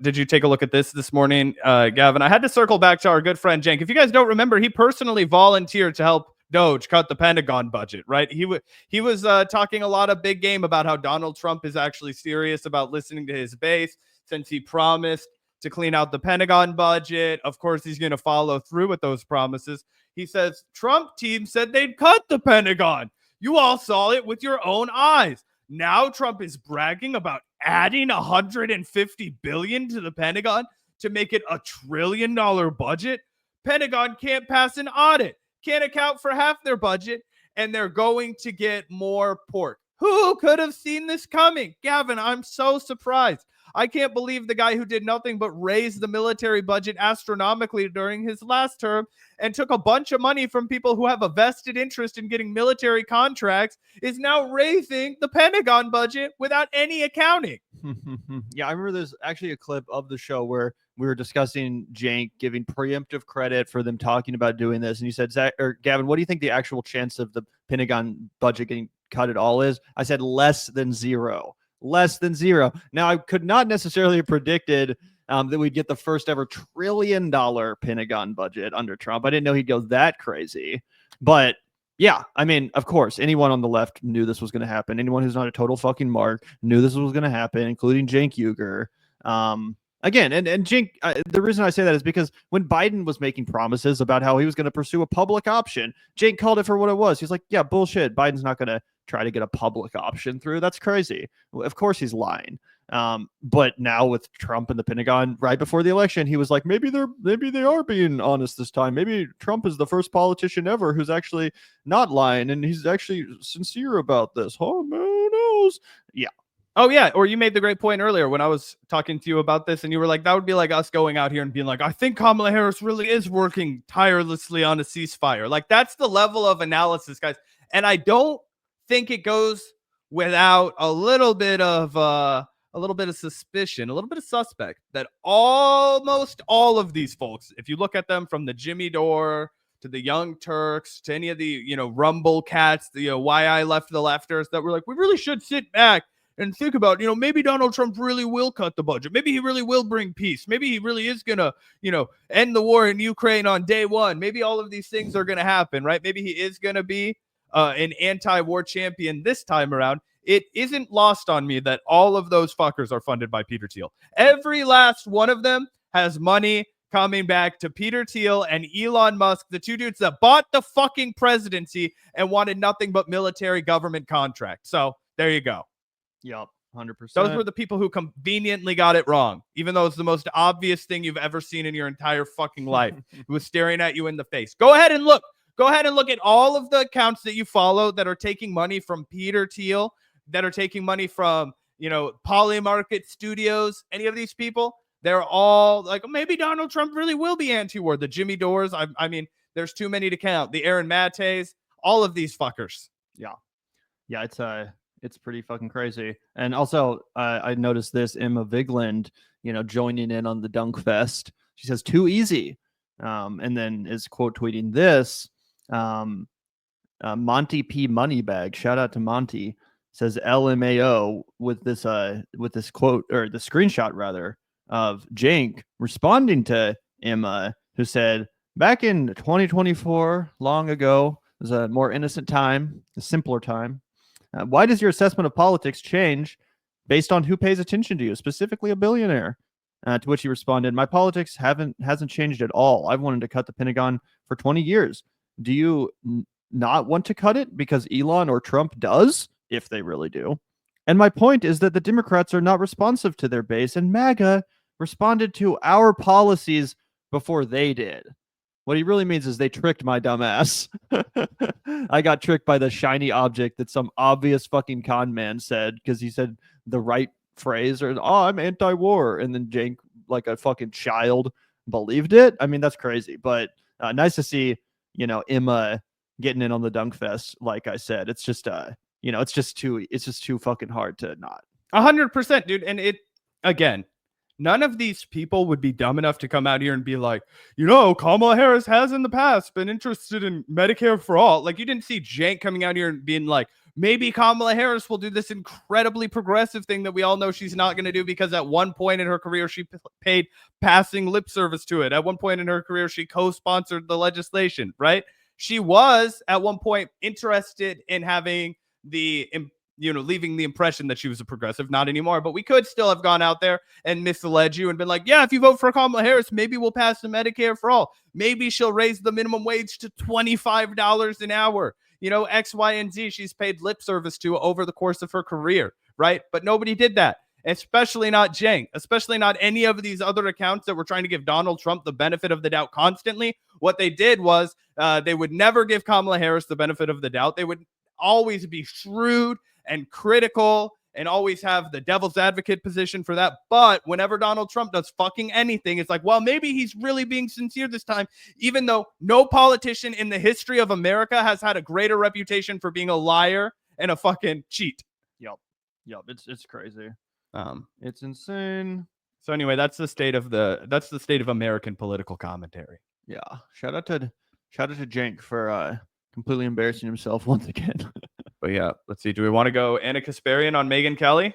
Did you take a look at this morning, Gavin? I had to circle back to our good friend Cenk. If you guys don't remember, he personally volunteered to help Doge cut the Pentagon budget, right? He was talking a lot of big game about how Donald Trump is actually serious about listening to his base since he promised to clean out the Pentagon budget. Of course, he's going to follow through with those promises. He says, Trump team said they'd cut the Pentagon. You all saw it with your own eyes. Now Trump is bragging about adding $150 billion to the Pentagon to make it $1 trillion budget. Pentagon can't pass an audit, can't account for half their budget, and they're going to get more pork. Who could have seen this coming? Gavin, I'm so surprised. I can't believe the guy who did nothing but raise the military budget astronomically during his last term and took a bunch of money from people who have a vested interest in getting military contracts is now raising the Pentagon budget without any accounting. Yeah, I remember there's actually a clip of the show where we were discussing Cenk giving preemptive credit for them talking about doing this. And you said, Gavin, what do you think the actual chance of the Pentagon budget getting cut at all is? I said less than zero. Less than zero. Now, I could not necessarily have predicted that we'd get the first ever $1 trillion Pentagon budget under Trump. I didn't know he'd go that crazy. But yeah, I mean, of course, anyone on the left knew this was going to happen. Anyone who's not a total fucking mark knew this was going to happen, including Cenk Uygur. Again, and Cenk, the reason I say that is because when Biden was making promises about how he was going to pursue a public option, Cenk called it for what it was. He's like, yeah, bullshit. Biden's not going to try to get a public option through. That's crazy. Of course he's lying. But now with Trump and the Pentagon right before the election, he was like, maybe they are being honest this time. Maybe Trump is the first politician ever who's actually not lying and he's actually sincere about this. Oh, man, who knows? Yeah. Oh, yeah. Or you made the great point earlier when I was talking to you about this and you were like, that would be like us going out here and being like, I think Kamala Harris really is working tirelessly on a ceasefire. Like, that's the level of analysis, guys. And I don't think it goes without a little bit of suspicion, a little bit of suspect that almost all of these folks, if you look at them from the Jimmy Dore to the Young Turks to any of the, Rumble cats, the why I left the lefters that were like, we really should sit back and think about, maybe Donald Trump really will cut the budget. Maybe he really will bring peace. Maybe he really is going to, end the war in Ukraine on day one. Maybe all of these things are going to happen, right? Maybe he is going to be an anti-war champion this time around. It isn't lost on me that all of those fuckers are funded by Peter Thiel. Every last one of them has money coming back to Peter Thiel and Elon Musk, the two dudes that bought the fucking presidency and wanted nothing but military government contracts. So there you go. Yep, 100%. Those were the people who conveniently got it wrong, even though it's the most obvious thing you've ever seen in your entire fucking life. It was staring at you in the face. Go ahead and look. Go ahead and look at all of the accounts that you follow that are taking money from Peter Thiel, that are taking money from, Polymarket Studios, any of these people. They're all like, maybe Donald Trump really will be anti-war. The Jimmy Dores, I mean, there's too many to count. The Aaron Mattes, all of these fuckers. Yeah, it's pretty fucking crazy. And also, I noticed this, Emma Vigeland, joining in on the Dunk Fest. She says, too easy. And then is quote tweeting this. Monty P. Moneybag, shout out to Monty, says LMAO with this quote, or the screenshot rather, of Cenk responding to Emma, who said, back in 2024, long ago, it was a more innocent time, a simpler time. Why does your assessment of politics change based on who pays attention to you, specifically a billionaire? To which he responded, my politics hasn't changed at all. I've wanted to cut the Pentagon for 20 years. Do you not want to cut it because Elon or Trump does, if they really do? And my point is that the Democrats are not responsive to their base, and MAGA responded to our policies before they did. What he really means is they tricked my dumb ass. I got tricked by the shiny object that some obvious fucking con man said because he said the right phrase or, I'm anti-war. And then Cenk, like a fucking child, believed it. I mean, that's crazy. But nice to see, Emma getting in on the Dunk Fest. Like I said, it's just, it's just too fucking hard to not. 100%, dude. And again, none of these people would be dumb enough to come out here and be like, Kamala Harris has in the past been interested in Medicare for all. Like, you didn't see Cenk coming out here and being like, maybe Kamala Harris will do this incredibly progressive thing that we all know she's not going to do, because at one point in her career, she paid passing lip service to it. At one point in her career, she co-sponsored the legislation, right? She was at one point interested in having leaving the impression that she was a progressive, not anymore, but we could still have gone out there and misled you and been like, yeah, if you vote for Kamala Harris, maybe we'll pass the Medicare for all. Maybe she'll raise the minimum wage to $25 an hour. X, Y, and Z she's paid lip service to over the course of her career, right? But nobody did that, especially not Cenk, especially not any of these other accounts that were trying to give Donald Trump the benefit of the doubt constantly. What they did was they would never give Kamala Harris the benefit of the doubt. They would always be shrewd and critical and always have the devil's advocate position for that. But whenever Donald Trump does fucking anything, it's like, well, maybe he's really being sincere this time, even though no politician in the history of America has had a greater reputation for being a liar and a fucking cheat. Yep. It's crazy. It's insane. So anyway, that's the state of American political commentary. Yeah. Shout out to Cenk for completely embarrassing himself once again. But yeah, let's see. Do we want to go Anna Kasparian on Megyn Kelly?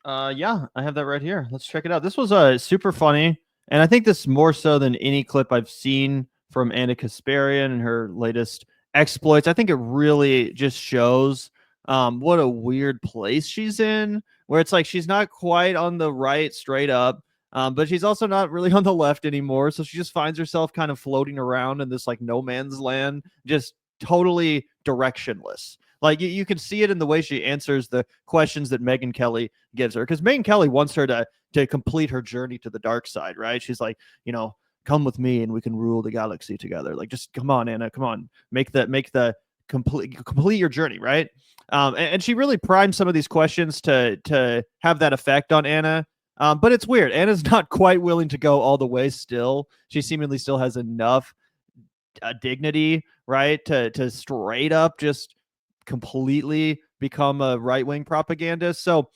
Yeah, I have that right here. Let's check it out. This was super funny, and I think this more so than any clip I've seen from Anna Kasparian and her latest exploits. I think it really just shows what a weird place she's in, where it's like she's not quite on the right straight up, but she's also not really on the left anymore. So she just finds herself kind of floating around in this like no man's land, just totally directionless. Like you can see it in the way she answers the questions that Megyn Kelly gives her, because Megyn Kelly wants her to complete her journey to the dark side, right? She's like, come with me and we can rule the galaxy together. Like, just come on, Anna, come on, make the complete your journey, right? And she really primes some of these questions to have that effect on Anna. But it's weird. Anna's not quite willing to go all the way still. She seemingly still has enough dignity, right, to straight up just completely become a right-wing propagandist. So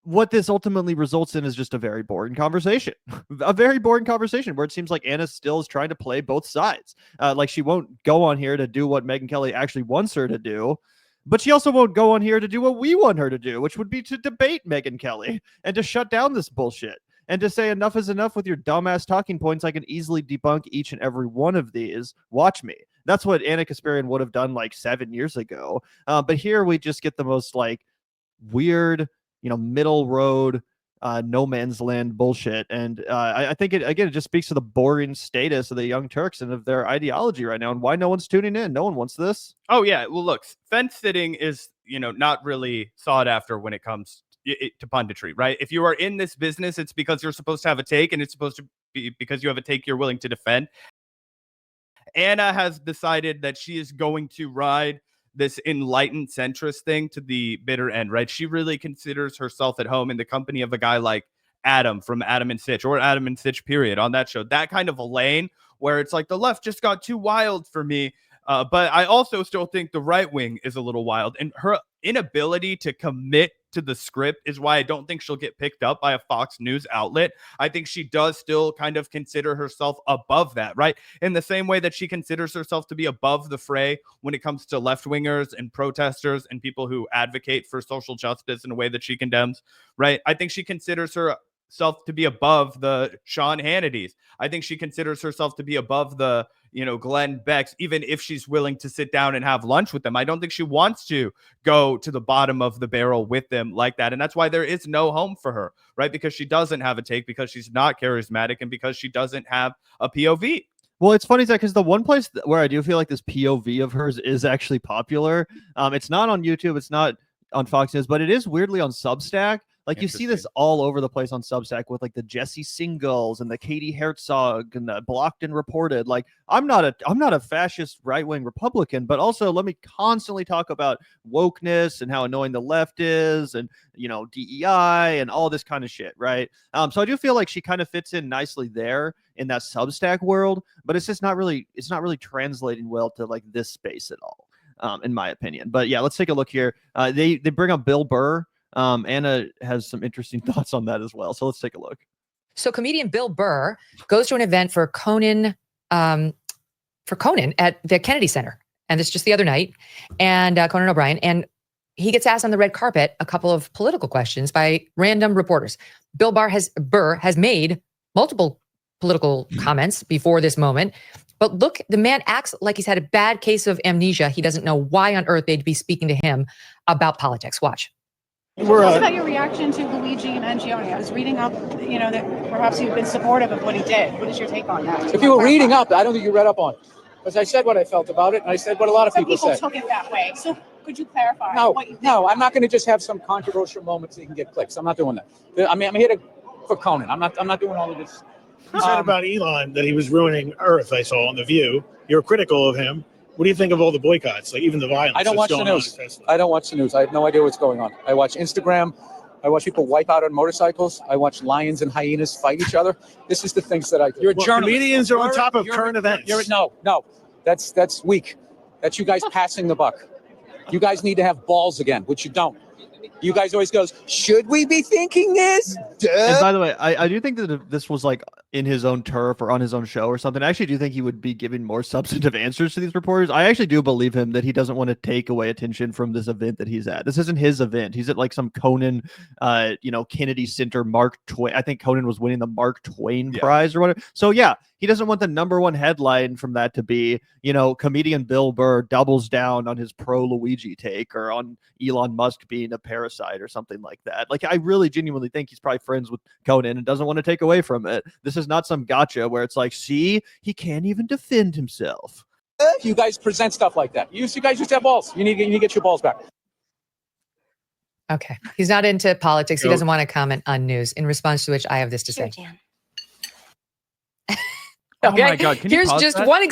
what this ultimately results in is just a very boring conversation. A very boring conversation where it seems like Anna still is trying to play both sides. Like she won't go on here to do what Megyn Kelly actually wants her to do, but she also won't go on here to do what we want her to do, which would be to debate Megyn Kelly and to shut down this bullshit and to say enough is enough with your dumbass talking points. I can easily debunk each and every one of these. Watch me. That's what Anna Kasparian would have done like 7 years ago. But here we just get the most like weird, middle road, no man's land bullshit. And I think it just speaks to the boring status of the Young Turks and of their ideology right now, and why no one's tuning in. No one wants this. Oh yeah. Well, look, fence sitting is, not really sought after when it comes to punditry, right? If you are in this business, it's because you're supposed to have a take, and it's supposed to be because you have a take you're willing to defend. Anna has decided that she is going to ride this enlightened centrist thing to the bitter end, right? She really considers herself at home in the company of a guy like Adam from Adam and Sitch, or Adam and Sitch period, on that show. That kind of a lane where it's like the left just got too wild for me. But I also still think the right wing is a little wild, and her inability to commit to the script is why I don't think she'll get picked up by a Fox News outlet. I think she does still kind of consider herself above that, right? In the same way that she considers herself to be above the fray when it comes to left-wingers and protesters and people who advocate for social justice in a way that she condemns, right? I think she considers herself to be above the Sean Hannitys. I think she considers herself to be above the, Glenn Beck's, even if she's willing to sit down and have lunch with them. I don't think she wants to go to the bottom of the barrel with them like that. And that's why there is no home for her, right? Because she doesn't have a take, because she's not charismatic, and because she doesn't have a POV. Well, it's funny, Zach, because the one place where I do feel like this POV of hers is actually popular, it's not on YouTube, it's not on Fox News, but it is weirdly on Substack. Like you see this all over the place on Substack with like the Jesse Singles and the Katie Herzog and the Blocked and Reported. Like I'm not a fascist right-wing Republican, but also let me constantly talk about wokeness and how annoying the left is, and DEI and all this kind of shit, right? So I do feel like she kind of fits in nicely there in that Substack world, but it's not really translating well to like this space at all, in my opinion. But yeah, let's take a look here. They bring up Bill Burr. Anna has some interesting thoughts on that as well. So let's take a look. So comedian Bill Burr goes to an event for Conan at the Kennedy Center. And this just the other night. And Conan O'Brien. And he gets asked on the red carpet a couple of political questions by random reporters. Burr has made multiple political comments before this moment. But look, the man acts like he's had a bad case of amnesia. He doesn't know why on earth they'd be speaking to him about politics. Watch. Tell us about your reaction to Luigi and Angioni. I was reading up, that perhaps you've been supportive of what he did. What is your take on that? If you were reading up, I don't think you read up on it. Because I said what I felt about it, and I said what a lot of people said. People took it that way. So could you clarify what you think? No, I'm not going to just have some controversial moments so you can get clicks. I'm not doing that. I mean, I'm here for Conan. I'm not doing all of this. You said about Elon that he was ruining Earth, I saw on The View. You're critical of him. What do you think of all the boycotts, like even the violence? I don't watch the news. I don't watch the news. I have no idea what's going on. I watch Instagram. I watch people wipe out on motorcycles. I watch lions and hyenas fight each other. This is the things that I do. You're a journalist. Comedians are on top of current events. No. That's weak. That's you guys passing the buck. You guys need to have balls again, which you don't. You guys always goes, should we be thinking this? Duh. And by the way, I do think that if this was like in his own turf or on his own show or something, I actually do think he would be giving more substantive answers to these reporters. I actually do believe him that he doesn't want to take away attention from this event that he's at. This isn't his event. He's at like some Conan, Kennedy Center, Mark Twain. I think Conan was winning the Mark Twain Prize or whatever. So yeah, he doesn't want the number one headline from that to be, comedian Bill Burr doubles down on his pro Luigi take or on Elon Musk being a parasite or something like that. Like, I really genuinely think he's probably friends with Conan and doesn't want to take away from it. This is not some gotcha where it's like, see, he can't even defend himself. You guys present stuff like that. You guys just have balls. You need to get your balls back. Okay. He's not into politics. He doesn't want to comment on news, in response to which I have this to say. Oh my God. Can Here's you just that? one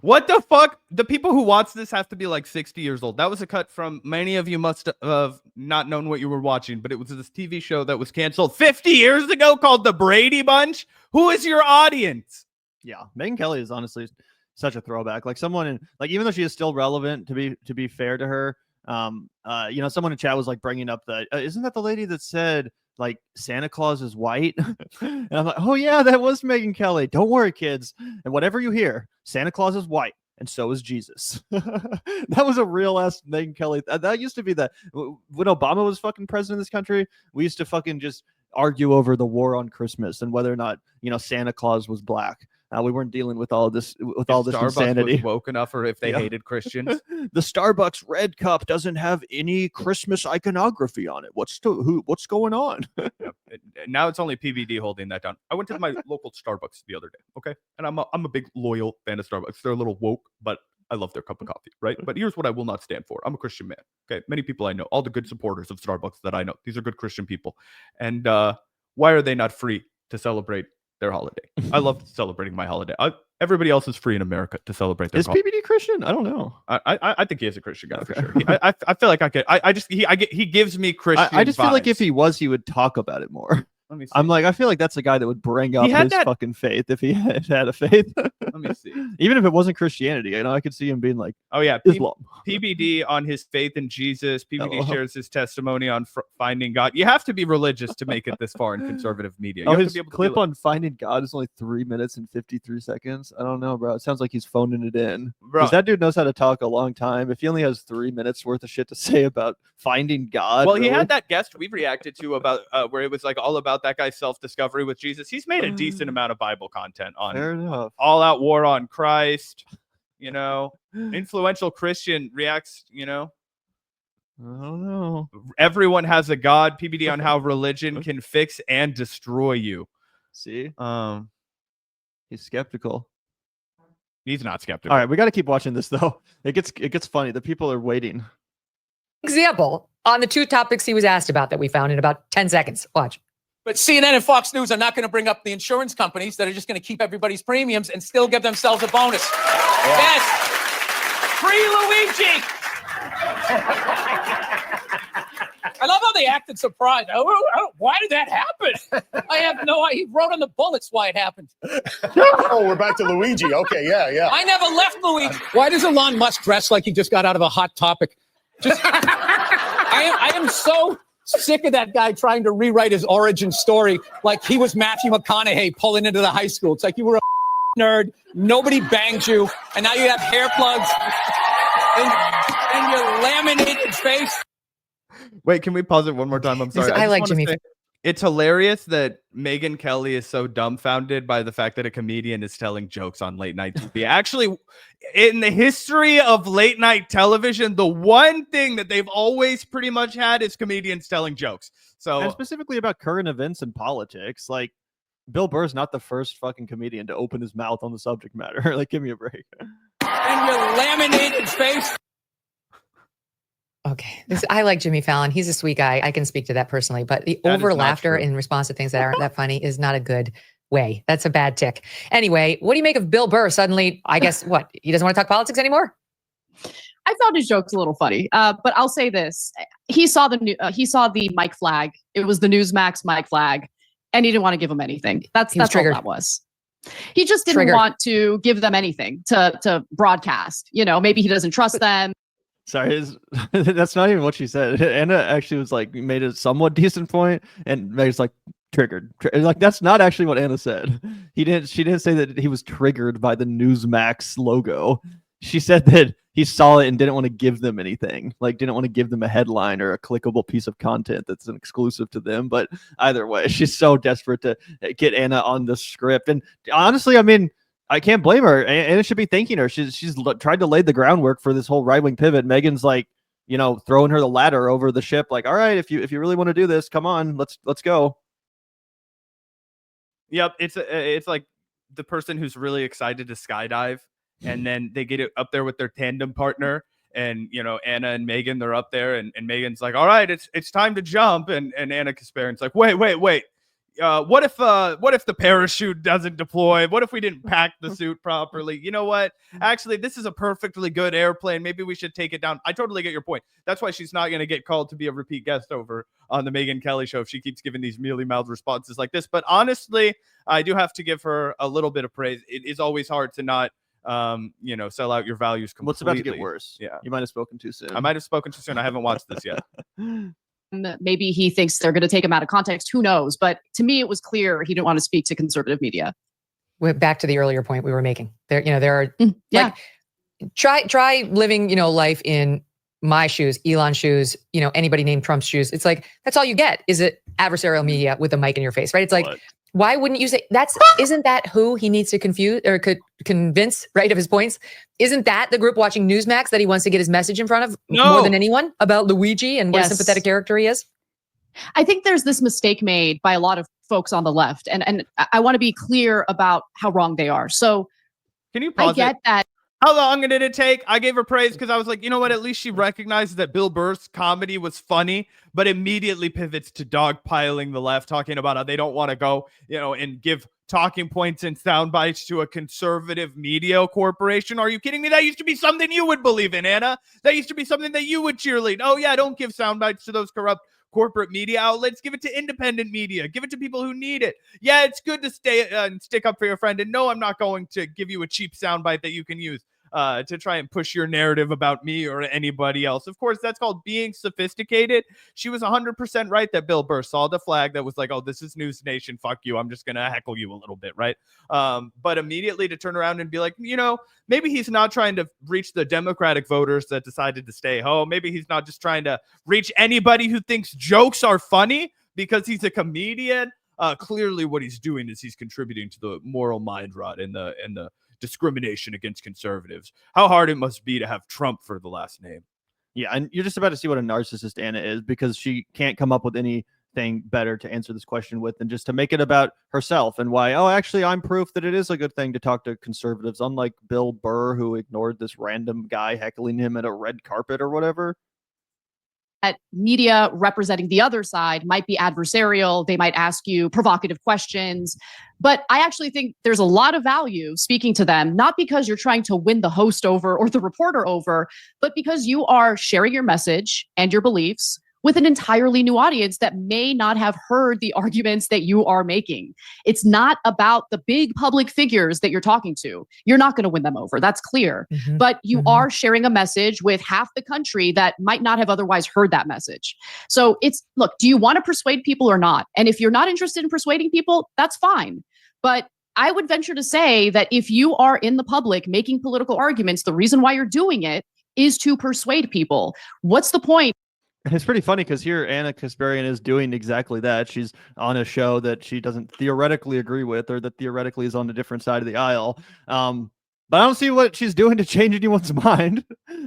What the fuck? The people who watch this have to be like 60 years old. That was a cut from, many of you must have not known what you were watching, but it was this TV show that was canceled 50 years ago called The Brady Bunch. Who is your audience? Yeah, Megyn Kelly is honestly such a throwback. Like someone even though she is still relevant, to be fair to her, someone in chat was like bringing up isn't that the lady that said like Santa Claus is white? And I'm like, oh yeah, that was Megyn Kelly. Don't worry, kids. And whatever you hear, Santa Claus is white, and so is Jesus. That was a real ass Megyn Kelly. That used to be when Obama was fucking president of this country. We used to fucking just argue over the war on Christmas and whether or not Santa Claus was black. We weren't dealing with all this Starbucks insanity. Was woke enough, or if they hated Christians. The Starbucks red cup doesn't have any Christmas iconography on it. What's going on? Now it's only PBD holding that down. I went to my local Starbucks the other day, okay, and I'm a big loyal fan of Starbucks. They're a little woke, but I love their cup of coffee, right? But here's what I will not stand for. I'm a Christian man, okay? Many people I know, all the good supporters of Starbucks that I know, these are good Christian people. And why are they not free to celebrate their holiday? I love celebrating my holiday. Everybody else is free in America to celebrate their holiday. Is PBD Christian? I don't know. I think he is a Christian guy for sure. I feel like he gives me Christian I just feel like vibes. if he was, he would talk about it more. Let me see. I feel like that's a guy that would bring up his fucking faith if he had a faith. Let me see. Even if it wasn't Christianity, I could see him being like, oh yeah, Islam. PBD on his faith in Jesus. PBD shares his testimony on finding God. You have to be religious to make it this far in conservative media. You have his to be able clip on finding God is only 3 minutes and 53 seconds. I don't know, bro. It sounds like he's phoning it in. Because that dude knows how to talk a long time. If he only has 3 minutes worth of shit to say about finding God. Well, he had that guest we've reacted to about where it was like all about that guy's self-discovery with Jesus. He's made a decent amount of Bible content on all out war on Christ, influential Christian reacts, I don't know. Everyone has a God. PBD on how religion can fix and destroy you. See? He's skeptical. He's not skeptical. All right, we got to keep watching this though. It gets funny. The people are waiting. example on the two topics he was asked about that we found in about 10 seconds. Watch. But CNN and Fox News are not going to bring up the insurance companies that are just going to keep everybody's premiums and still give themselves a bonus. Yeah. Yes. Free Luigi. I love how they acted surprised. Why did that happen? I have no idea. He wrote on the bullets why it happened. Oh, we're back to Luigi. Okay, yeah. I never left Luigi. Why does Elon Musk dress like he just got out of a hot topic? I am so sick of that guy trying to rewrite his origin story like he was Matthew McConaughey pulling into the high school. It's like you were a nerd, nobody banged you, and now you have hair plugs in your laminated face. Wait, can we pause it one more time? I'm sorry. I just like wanna Jimmy. say, it's hilarious that Megyn Kelly is so dumbfounded by the fact that a comedian is telling jokes on late night TV. Actually, in the history of late night television, the one thing that they've always pretty much had is comedians telling jokes. So And specifically about current events and politics, like Bill Burr's not the first fucking comedian to open his mouth on the subject matter. Like, give me a break. And your laminated face. Okay. I like Jimmy Fallon. He's a sweet guy. I can speak to that personally. But the That is over not laughter true. in response to things that aren't that funny is not a good way. That's a bad tick. Anyway, what do you make of Bill Burr suddenly? I guess what? He doesn't want to talk politics anymore? I found his jokes a little funny, but I'll say this: he saw the mic flag. It was the Newsmax mic flag, and he didn't want to give them anything. That's all triggered. that was. He just didn't Triggered. want to give them anything to broadcast. You know, maybe he doesn't trust them. Sorry, that's not even what she said. Anna actually was like, made a somewhat decent point, and Meg's like, triggered. Like, that's not actually what Anna said. She didn't say that he was triggered by the Newsmax logo. She said that he saw it and didn't want to give them anything, like didn't want to give them a headline or a clickable piece of content that's an exclusive to them. But either way, she's so desperate to get Anna on the script. And honestly, I mean, I can't blame her. Anna should be thanking her. She's tried to lay the groundwork for this whole right-wing pivot. Megyn's like, you know, throwing her the ladder over the ship. Like, all right, if you really want to do this, come on, let's go. Yep, it's like the person who's really excited to skydive, and then they get it up there with their tandem partner, and you know, Anna and Megyn, they're up there, and Megan's like, all right, it's time to jump, and Anna Kasparian's like, wait. What if the parachute doesn't deploy? What if we didn't pack the suit properly? You know what? Actually, this is a perfectly good airplane. Maybe we should take it down. I totally get your point. That's why she's not going to get called to be a repeat guest over on the Megyn Kelly show if she keeps giving these mealy-mouthed responses like this. But honestly, I do have to give her a little bit of praise. It is always hard to not, sell out your values completely. What's about to get worse? Yeah. You might have spoken too soon. I might have spoken too soon. I haven't watched this yet. Maybe he thinks they're going to take him out of context. Who knows? But to me, it was clear he didn't want to speak to conservative media. We're back to the earlier point we were making. There are Yeah. Like, try living, life in my shoes, Elon's shoes, anybody named Trump's shoes. It's like, that's all you get is it adversarial media with a mic in your face, right? It's like, why wouldn't you say isn't that who he needs to confuse or could convince, right, of his points? Isn't that the group watching Newsmax that he wants to get his message in front of more than anyone about Luigi and what a sympathetic character he is? I think there's this mistake made by a lot of folks on the left. And I want to be clear about how wrong they are. So can you pause I get that. How long did it take? I gave her praise because I was like, you know what? At least she recognizes that Bill Burr's comedy was funny, but immediately pivots to dogpiling the left, talking about how they don't want to go, and give talking points and sound bites to a conservative media corporation. Are you kidding me? That used to be something you would believe in, Anna. That used to be something that you would cheerlead. Oh, yeah, don't give sound bites to those corrupt corporate media outlets. Give it to independent media. Give it to people who need it. Yeah, it's good to stay and stick up for your friend. And no, I'm not going to give you a cheap soundbite that you can use to try and push your narrative about me or anybody else. Of course, that's called being sophisticated. She was 100% right that Bill Burr saw the flag that was like, oh, this is News Nation. Fuck you. I'm just going to heckle you a little bit, right? But immediately to turn around and be like, maybe he's not trying to reach the Democratic voters that decided to stay home. Maybe he's not just trying to reach anybody who thinks jokes are funny because he's a comedian. Clearly what he's doing is he's contributing to the moral mind rot and the discrimination against conservatives. How hard it must be to have Trump for the last name. Yeah, and you're just about to see what a narcissist Anna is, because she can't come up with anything better to answer this question with than just to make it about herself and why, actually, I'm proof that it is a good thing to talk to conservatives, unlike Bill Burr, who ignored this random guy heckling him at a red carpet or whatever. That media representing the other side might be adversarial. They might ask you provocative questions. But I actually think there's a lot of value speaking to them, not because you're trying to win the host over or the reporter over, but because you are sharing your message and your beliefs with an entirely new audience that may not have heard the arguments that you are making. It's not about the big public figures that you're talking to. You're not going to win them over. That's clear. Mm-hmm. But you are sharing a message with half the country that might not have otherwise heard that message. So look, do you want to persuade people or not? And if you're not interested in persuading people, that's fine. But I would venture to say that if you are in the public making political arguments, the reason why you're doing it is to persuade people. What's the point? And it's pretty funny because here Anna Kasparian is doing exactly that. She's on a show that she doesn't theoretically agree with, or that theoretically is on a different side of the aisle. But I don't see what she's doing to change anyone's mind.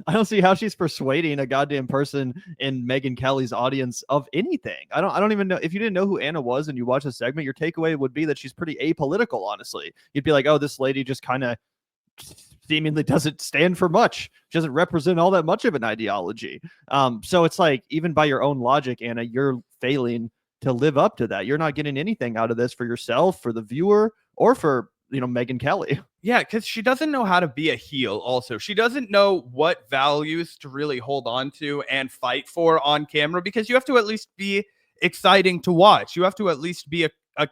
I don't see how she's persuading a goddamn person in Megyn Kelly's audience of anything. I don't even know. If you didn't know who Anna was and you watch the segment, your takeaway would be that she's pretty apolitical, honestly. You'd be like, oh, this lady just kind of seemingly doesn't stand for much. She doesn't represent all that much of an ideology. So it's like, even by your own logic, Anna, you're failing to live up to that. You're not getting anything out of this for yourself, for the viewer, or for Megyn Kelly. Yeah, because she doesn't know how to be a heel. Also, she doesn't know what values to really hold on to and fight for on camera, because you have to at least be exciting to watch. You have to at least be a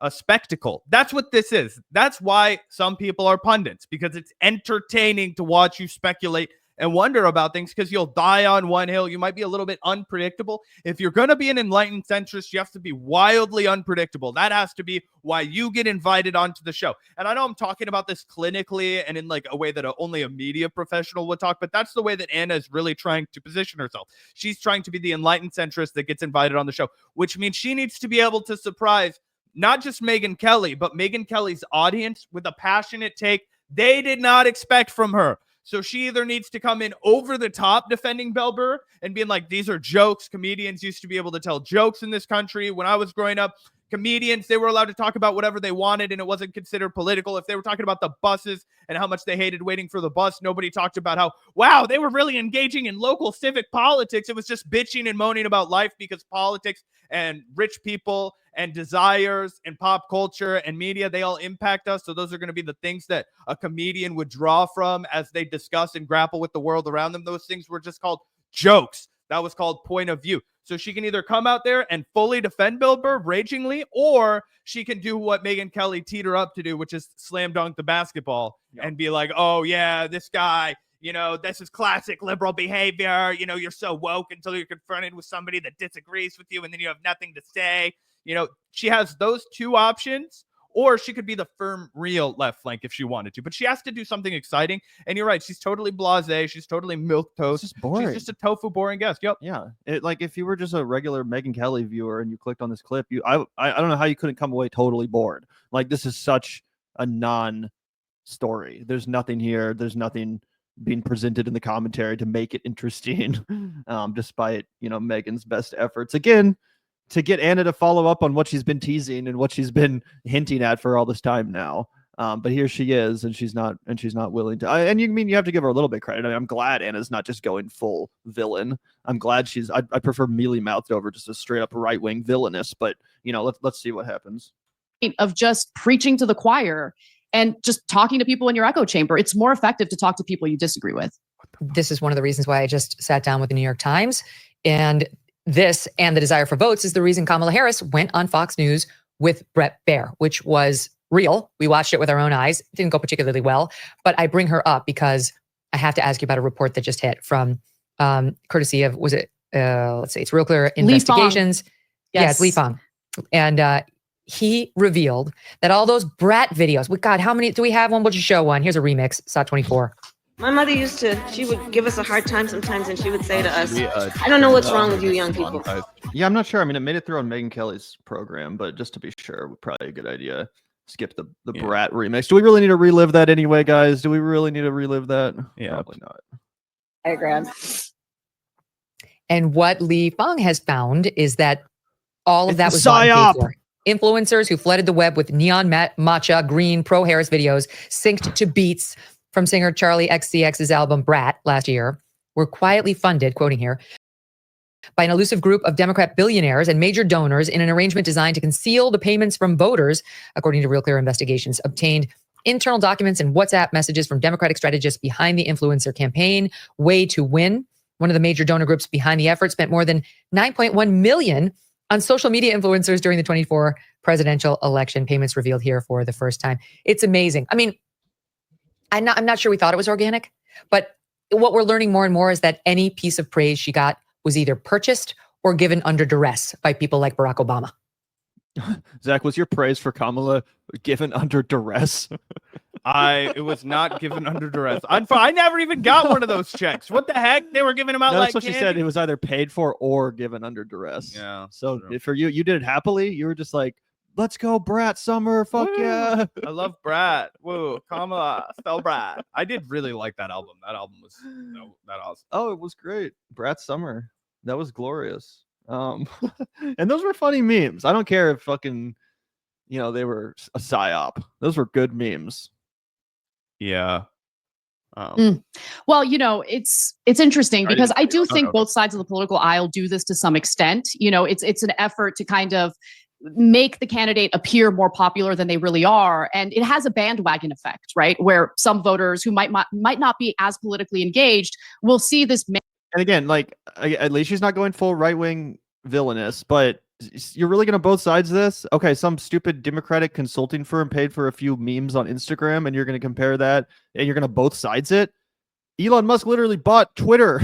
spectacle. That's what this is. That's why some people are pundits, because it's entertaining to watch you speculate and wonder about things, because you'll die on one hill. You might be a little bit unpredictable. If you're going to be an enlightened centrist, you have to be wildly unpredictable. That has to be why you get invited onto the show. And I know I'm talking about this clinically and in like a way that only a media professional would talk, but that's the way that Anna is really trying to position herself. She's trying to be the enlightened centrist that gets invited on the show, which means she needs to be able to surprise not just Megyn Kelly, but Megyn Kelly's audience with a passionate take they did not expect from her. So she either needs to come in over the top defending Burr and being like, these are jokes. Comedians used to be able to tell jokes in this country. When I was growing up, comedians, they were allowed to talk about whatever they wanted, and it wasn't considered political. If they were talking about the buses and how much they hated waiting for the bus, nobody talked about how, wow, they were really engaging in local civic politics. It was just bitching and moaning about life, because politics and rich people and desires and pop culture and media, they all impact us. So those are going to be the things that a comedian would draw from as they discuss and grapple with the world around them. Those things were just called jokes. That was called point of view. So she can either come out there and fully defend Burr ragingly, or she can do what Megyn Kelly teed her up to do, which is slam dunk the basketball and be like, oh yeah, this guy, this is classic liberal behavior. You're so woke until you're confronted with somebody that disagrees with you, and then you have nothing to say. She has those two options, or she could be the firm, real left flank if she wanted to. But she has to do something exciting. And you're right. She's totally blasé. She's totally milquetoast. It's just boring. She's just a tofu boring guest. Yep. Yeah. If you were just a regular Megyn Kelly viewer and you clicked on this clip, I don't know how you couldn't come away totally bored. Like, this is such a non-story. There's nothing here. There's nothing being presented in the commentary to make it interesting, despite, Megyn's best efforts. Again, to get Anna to follow up on what she's been teasing and what she's been hinting at for all this time now. But here she is, and she's not willing to. And you have to give her a little bit credit. I mean, I'm glad Anna's not just going full villain. I'm glad I prefer mealy mouthed over just a straight up right wing villainous. But let's see what happens. Of just preaching to the choir and just talking to people in your echo chamber. It's more effective to talk to people you disagree with. This is one of the reasons why I just sat down with the New York Times, and this and the desire for votes is the reason Kamala Harris went on Fox News with Bret Baier, which was real. We watched it with our own eyes. It didn't go particularly well, but I bring her up because I have to ask you about a report that just hit from courtesy of, was it, let's see, it's Real Clear Investigations. Yes. Yeah, it's Lee Fang. And he revealed that all those brat videos, God, how many do we have? One, we'll just show one. Here's a remix, SAW 24. My mother she would give us a hard time sometimes, and she would say to us, I don't know what's wrong with you young people. Yeah, I'm not sure. I mean, it made it through on Megyn Kelly's program, but just to be sure, probably a good idea. Skip the Brat remix. Do we really need to relive that anyway, guys? Do we really need to relive that? Yeah. Probably not. Diagram. And what Lee Fang has found is that all of that was not paid for. Influencers who flooded the web with neon matcha green pro-Harris videos synced to beats from singer Charlie XCX's album Brat last year were quietly funded, quoting here, by an elusive group of Democrat billionaires and major donors in an arrangement designed to conceal the payments from voters, according to Real Clear Investigations. Obtained internal documents and WhatsApp messages from Democratic strategists behind the influencer campaign, Way to Win. One of the major donor groups behind the effort spent more than $9.1 million on social media influencers during the 2024 presidential election. Payments revealed here for the first time. It's amazing. I mean, I'm not sure we thought it was organic, but what we're learning more and more is that any piece of praise she got was either purchased or given under duress by people like Barack Obama. Zach, was your praise for Kamala given under duress? It was not given under duress. I never even got one of those checks. What the heck? They were giving them out That's like what she said. It was either paid for or given under duress. Yeah. So true. for you, you did it happily. You were just like, let's go, Brat Summer. Fuck Woo! yeah. I love Brat. Woo, Kamala, spell Brat. I did really like that album. That album was that awesome. Oh, it was great. Brat Summer. That was glorious. And those were funny memes. I don't care if fucking, they were a psyop. Those were good memes. Yeah. Well, it's interesting because I do think both sides of the political aisle do this to some extent. It's an effort to kind of make the candidate appear more popular than they really are, and it has a bandwagon effect, right? Where some voters who might not be as politically engaged will see this. And again, like, at least she's not going full right-wing villainous, but you're really going to both sides of this? Okay, some stupid Democratic consulting firm paid for a few memes on Instagram, and you're going to compare that, and you're going to both sides it? Elon Musk literally bought Twitter,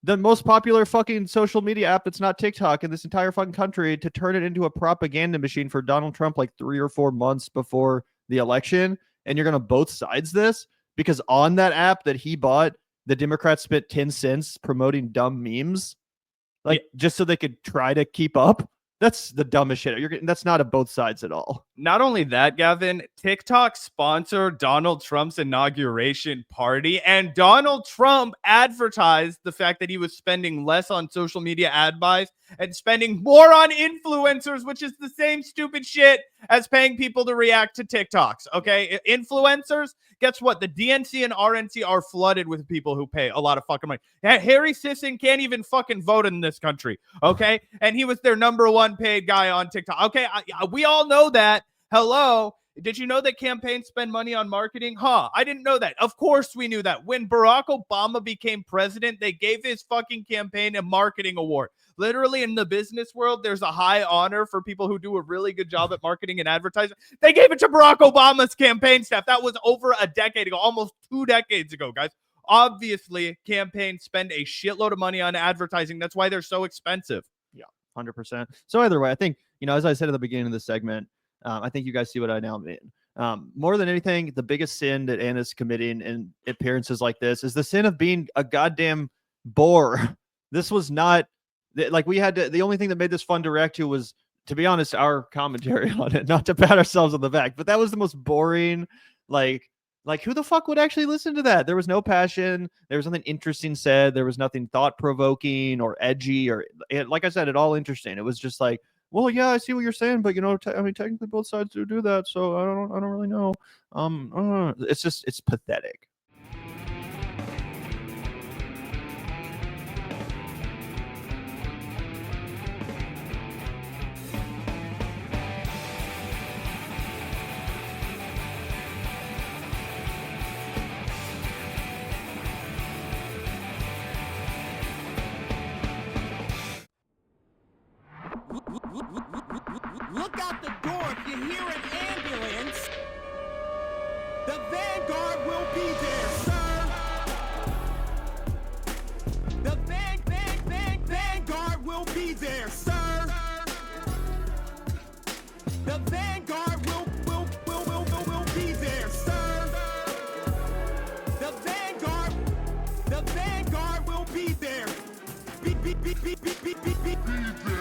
the most popular fucking social media app that's not TikTok in this entire fucking country, to turn it into a propaganda machine for Donald Trump like 3 or 4 months before the election, and you're going to both sides this? Because on that app that he bought, the Democrats spent 10 cents promoting dumb memes, just so they could try to keep up. That's the dumbest shit. That's not a both sides at all. Not only that, Gavin, TikTok sponsored Donald Trump's inauguration party, and Donald Trump advertised the fact that he was spending less on social media ad buys and spending more on influencers, which is the same stupid shit as paying people to react to TikToks. Okay, influencers. Guess what? The DNC and RNC are flooded with people who pay a lot of fucking money. Harry Sisson can't even fucking vote in this country. Okay, and he was their #1 paid guy on TikTok. Okay, we all know that. Hello. Did you know that campaigns spend money on marketing? I didn't know that. Of course we knew that. When Barack Obama became president, they gave his fucking campaign a marketing award. Literally, in the business world, there's a high honor for people who do a really good job at marketing and advertising. They gave it to Barack Obama's campaign staff. That was over a decade ago, almost 2 decades ago, guys. Obviously, campaigns spend a shitload of money on advertising. That's why they're so expensive. Yeah, 100%. So either way, I think, as I said at the beginning of the segment, I think you guys see what I now mean. More than anything, the biggest sin that Anna's committing in appearances like this is the sin of being a goddamn bore. This was not like we had to. The only thing that made this fun to react to was, to be honest, our commentary on it. Not to pat ourselves on the back, but that was the most boring. Like who the fuck would actually listen to that? There was no passion. There was nothing interesting said. There was nothing thought provoking or edgy or, like I said, at all interesting. It was just like, well, yeah, I see what you're saying, but technically both sides do that, so I don't really know. It's pathetic. Look out the door if you hear an ambulance. The Vanguard will be there, sir. The Vanguard will be there, sir. The Vanguard will be there, sir. The Vanguard will be there. Be there.